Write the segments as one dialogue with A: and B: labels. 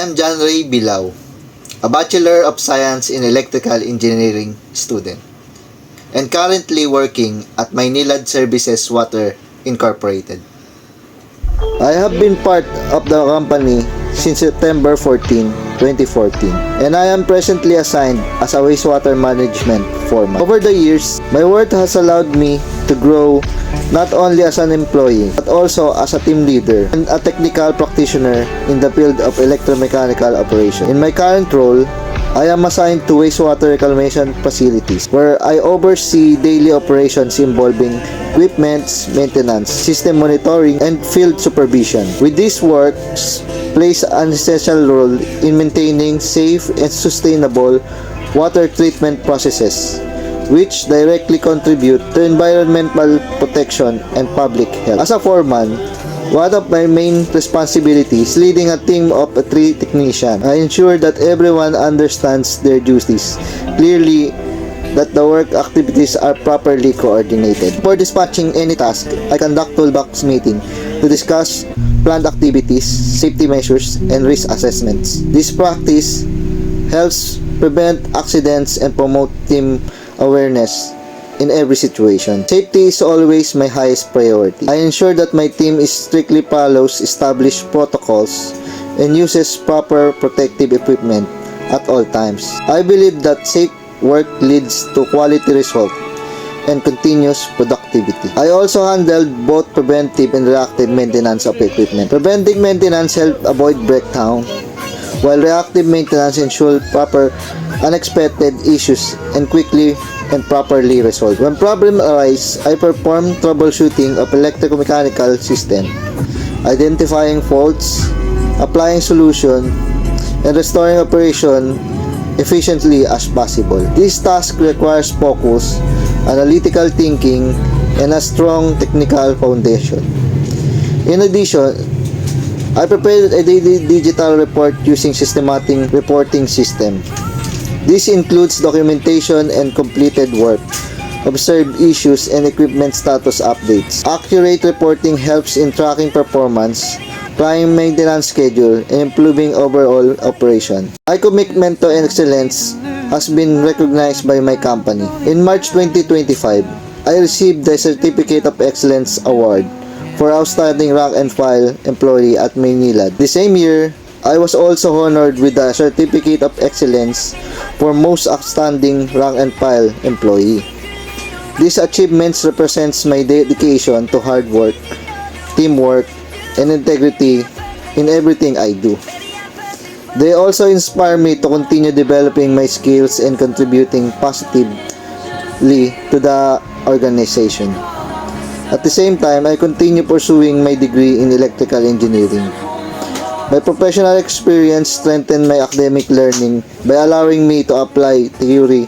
A: am John Ray Bilao, a Bachelor of Science in Electrical Engineering student, and currently working at Maynilad Services Water Incorporated. I have been part of the company since September 14, 2014, and I am presently assigned as a wastewater management foreman. Over the years, my work has allowed me to grow not only as an employee, but also as a team leader and a technical practitioner in the field of electromechanical operation. In my current role, I am assigned to wastewater reclamation facilities where I oversee daily operations involving equipment maintenance, system monitoring, and field supervision. With these works, plays an essential role in maintaining safe and sustainable water treatment processes, which directly contribute to environmental protection and public health. As a foreman, one of my main responsibilities leading a team of 3 technicians. I ensure that everyone understands their duties clearly, that the work activities are properly coordinated. For dispatching any task, I conduct toolbox meeting to discuss planned activities, safety measures, and risk assessments. This practice helps prevent accidents and promote team awareness in every situation. Safety is always my highest priority. I ensure that my team strictly follows established protocols and uses proper protective equipment at all times. I believe that safe work leads to quality result and continuous productivity. I also handled both preventive and reactive maintenance of equipment. Preventive maintenance helps avoid breakdown, while reactive maintenance ensures proper unexpected issues and quickly and properly resolved. When problem arise, I perform troubleshooting of electromechanical system, identifying faults, applying solution, and restoring operation efficiently as possible. This task requires focus, analytical thinking, and a strong technical foundation. In addition, I prepared a daily digital report using systematic reporting system. This includes documentation and completed work, observed issues, and equipment status updates. Accurate reporting helps in tracking performance, planning maintenance schedule, and improving overall operation. My commitment to excellence has been recognized by my company. In March 2025, I received the Certificate of Excellence Award for Outstanding Rank and File Employee at Maynilad. The same year, I was also honored with the Certificate of Excellence for Most Outstanding Rank and File Employee. These achievements represents my dedication to hard work, teamwork, and integrity in everything I do. They also inspire me to continue developing my skills and contributing positively to the organization. At the same time, I continue pursuing my degree in electrical engineering. My professional experience strengthened my academic learning by allowing me to apply theory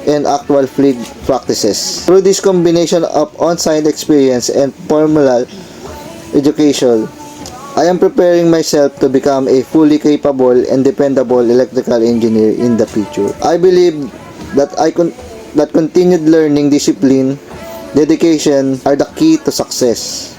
A: and actual field practices. Through this combination of on-site experience and formal education, I am preparing myself to become a fully capable and dependable electrical engineer in the future. I believe that continued learning, discipline, dedication are the key to success,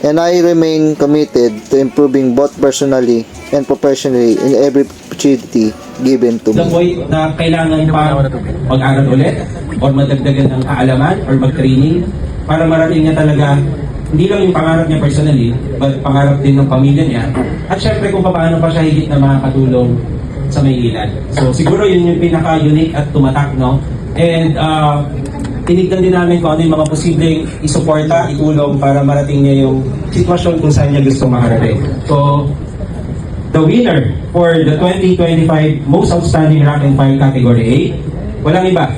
A: and I remain committed to improving both personally and professionally in every opportunity given to me.
B: The point na kailangan pa mag-aral ulit or madagdagan ng kaalaman or mag-training para marating niya talaga hindi lang yung pangarap niya personally, but pangarap din ng pamilya niya, at syempre kung paano pa siya higit na makakatulong sa Maynilad. So siguro yun yung pinaka-unique at tumatak, no? And tinignan din namin kung ano yung mga posibleng isuporta, itulong para marating niya yung sitwasyon kung saan niya gusto makarating. So, the winner for the 2025 Most Outstanding Rank and File Category A, walang iba,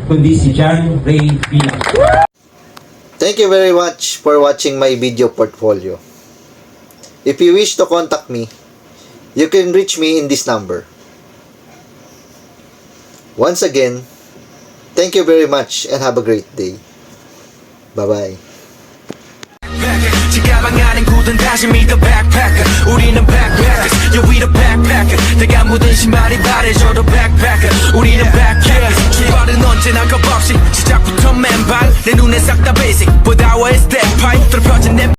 B: kundi si John Ray Bilao.
A: Thank you very much for watching my video portfolio. If you wish to contact me, you can reach me in this number. Once again, thank you very much and have a great day. Bye-bye. 가방안엔 굳은 다짐이 the backpacker 우리는 backpackers yeah we the backpacker 내가 묻은 신발이 바래져도 backpacker 우리는 backpackers 출발은 언제나 겁없이 시작부터 맨발 내 눈에 싹 다 basic but our is